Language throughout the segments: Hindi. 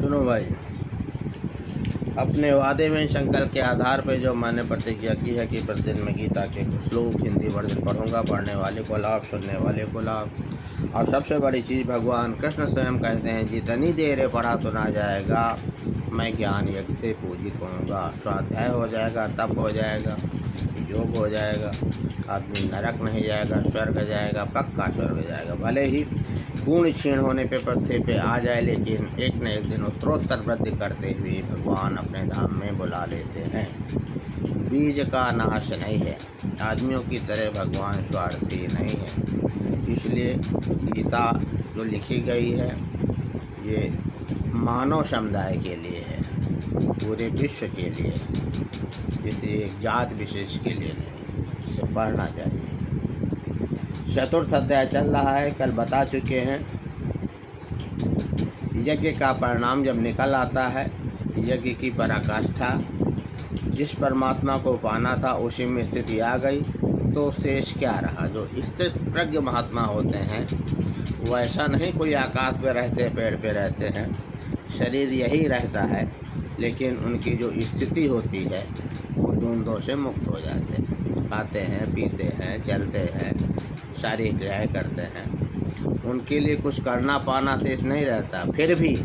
सुनो भाई, अपने वादे में संकल्प के आधार पर जो मैंने प्रतिज्ञा की है कि प्रतिदिन मैं गीता के कुछ श्लोक हिंदी वर्जन पढ़ूंगा। पढ़ने वाले को लाभ, सुनने वाले को लाभ। और सबसे बड़ी चीज़, भगवान कृष्ण स्वयं कहते हैं, जितनी देर पढ़ा सुना जाएगा मैं ज्ञान यज्ञ से पूजित होऊंगा। स्वाध्याय हो जाएगा, तप हो जाएगा, योग हो जाएगा, आदमी नरक नहीं जाएगा, स्वर्ग जाएगा, पक्का स्वर्ग जाएगा। भले ही गुण क्षीण होने पे पत्ते पे आ जाए, लेकिन एक न एक दिन उत्तरोत्तर वृद्धि करते हुए भगवान अपने धाम में बुला लेते हैं। बीज का नाश नहीं है, आदमियों की तरह भगवान स्वार्थी नहीं है। इसलिए गीता जो लिखी गई है ये मानव समुदाय के लिए है, पूरे विश्व के लिए, किसी एक जात विशेष के लिए नहीं। इसे पढ़ना चाहिए। चतुर्थ अध्याय चल रहा है, कल बता चुके हैं। यज्ञ का परिणाम जब निकल आता है, यज्ञ की पराकाष्ठा, जिस परमात्मा को पाना था उसी में स्थिति आ गई, तो शेष क्या रहा? जो स्थित प्रज्ञ महात्मा होते हैं वैसा नहीं कोई आकाश पे रहते, पेड़ पे रहते हैं, शरीर यही रहता है, लेकिन उनकी जो स्थिति होती है वो द्वंद्वों से मुक्त हो जाते हैं। खाते हैं, पीते हैं, चलते हैं, सारी क्रियाएँ करते हैं। उनके लिए कुछ करना पाना शेष नहीं रहता। फिर भी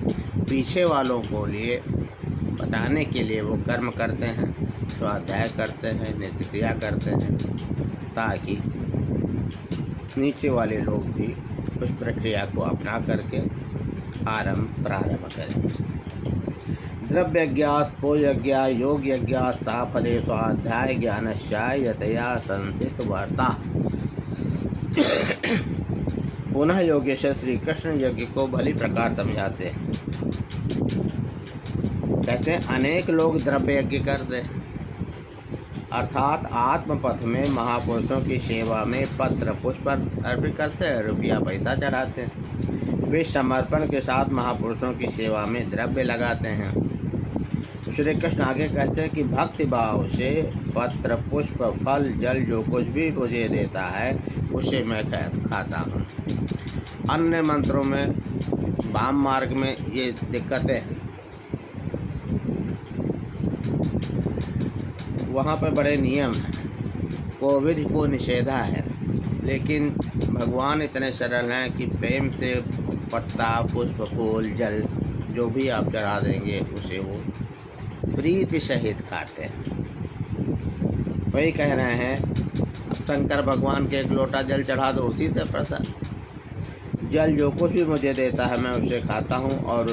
पीछे वालों को लिए बताने के लिए वो कर्म करते हैं, स्वाध्याय करते हैं, नित्य क्रिया करते हैं, ताकि नीचे वाले लोग भी उस प्रक्रिया को अपना करके प्रारंभ करें। द्रव्य यज्ञास् पो यज्ञ योग यज्ञास्ता फले स्वाध्याय ज्ञानस्याय यतया संसित वार्ता। पुनः योगेश्वर श्री कृष्ण यज्ञ को भली प्रकार समझाते हैं। कहते हैं अनेक लोग द्रव्य यज्ञ करते हैं, अर्थात आत्मपथ में महापुरुषों की सेवा में पत्र पुष्प अर्पित करते हैं, रुपया पैसा चढ़ाते हैं। वे समर्पण के साथ महापुरुषों की सेवा में द्रव्य लगाते हैं। श्री कृष्ण आगे कहते हैं कि भक्ति भाव से पत्र पुष्प फल जल जो कुछ भी मुझे देता है उसे मैं खाता हूँ। अन्य मंत्रों में, वाम मार्ग में ये दिक्कतें हैं, वहाँ पर बड़े नियम हैं, कोविद को निषेधा है, लेकिन भगवान इतने सरल हैं कि प्रेम से पत्ता पुष्प फूल जल जो भी आप चढ़ा देंगे उसे वो प्रीति सहित खाते हैं। वही कह रहे हैं, अब शंकर भगवान के एक लोटा जल चढ़ा दो, उसी से प्रसन्न। जल जो कुछ भी मुझे देता है मैं उसे खाता हूँ और